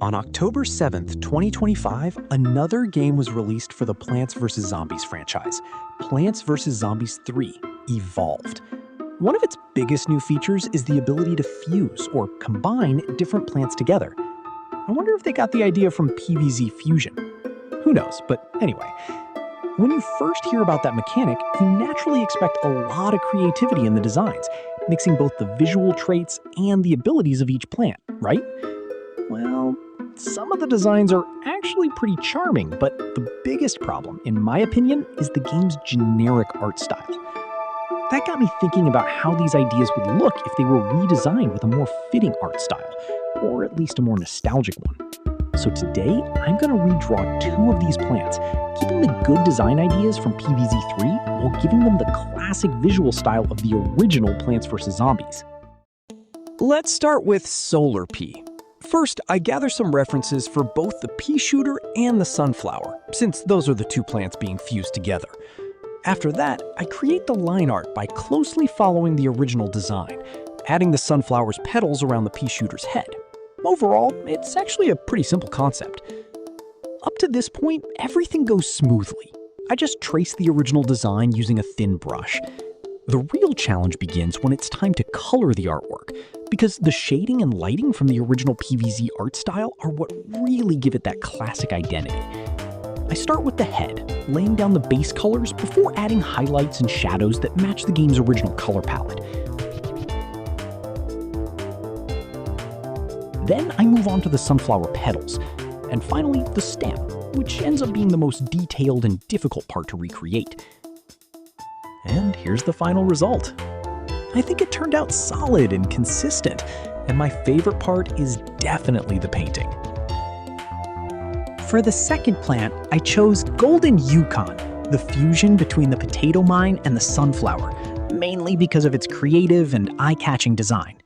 On October 7th, 2025, another game was released for the Plants vs. Zombies franchise, Plants vs. Zombies 3 Evolved. One of its biggest new features is the ability to fuse or combine different plants together. I wonder if they got the idea from PvZ fusion. Who knows, but anyway. When you first hear about that mechanic, you naturally expect a lot of creativity in the designs, mixing both the visual traits and the abilities of each plant, right? Well, some of the designs are actually pretty charming, but the biggest problem, in my opinion, is the game's generic art style. That got me thinking about how these ideas would look if they were redesigned with a more fitting art style, or at least a more nostalgic one. So today, I'm going to redraw two of these plants, keeping the good design ideas from PvZ 3 while giving them the classic visual style of the original Plants vs. Zombies. Let's start with Solar Pea. First, I gather some references for both the pea shooter and the sunflower, since those are the two plants being fused together. After that, I create the line art by closely following the original design, adding the sunflower's petals around the pea shooter's head. Overall, it's actually a pretty simple concept. Up to this point, everything goes smoothly. I just trace the original design using a thin brush. The real challenge begins when it's time to color the artwork, because the shading and lighting from the original PvZ art style are what really give it that classic identity. I start with the head, laying down the base colors before adding highlights and shadows that match the game's original color palette. Then I move on to the sunflower petals, and finally the stem, which ends up being the most detailed and difficult part to recreate. And here's the final result. I think it turned out solid and consistent, and my favorite part is definitely the painting. For the second plant, I chose Golden Yukon, the fusion between the potato mine and the sunflower, mainly because of its creative and eye-catching design.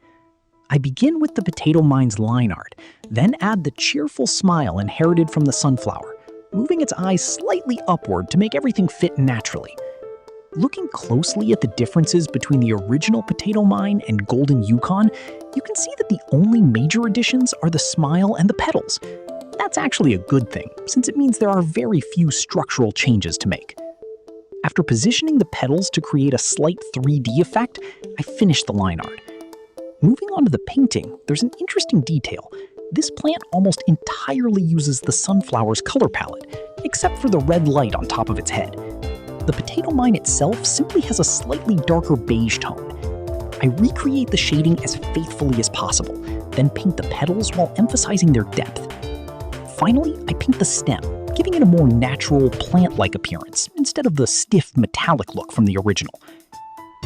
I begin with the potato mine's line art, then add the cheerful smile inherited from the sunflower, moving its eyes slightly upward to make everything fit naturally. Looking closely at the differences between the original potato mine and Golden Yukon, you can see that the only major additions are the smile and the petals. That's actually a good thing, since it means there are very few structural changes to make. After positioning the petals to create a slight 3D effect, I finish the line art. Moving on to the painting, there's an interesting detail. This plant almost entirely uses the sunflower's color palette, except for the red light on top of its head. The potato mine itself simply has a slightly darker beige tone. I recreate the shading as faithfully as possible, then paint the petals while emphasizing their depth. Finally, I paint the stem, giving it a more natural, plant-like appearance, instead of the stiff, metallic look from the original.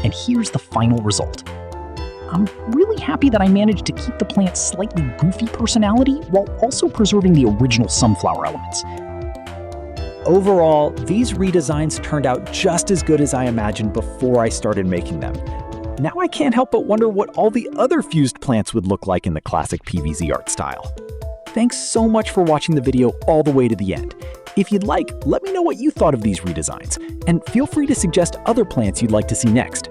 And here's the final result. I'm really happy that I managed to keep the plant's slightly goofy personality while also preserving the original sunflower elements. Overall, these redesigns turned out just as good as I imagined before I started making them. Now I can't help but wonder what all the other fused plants would look like in the classic PvZ art style. Thanks so much for watching the video all the way to the end. If you'd like, let me know what you thought of these redesigns, and feel free to suggest other plants you'd like to see next.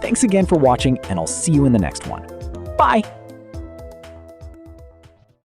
Thanks again for watching, and I'll see you in the next one. Bye!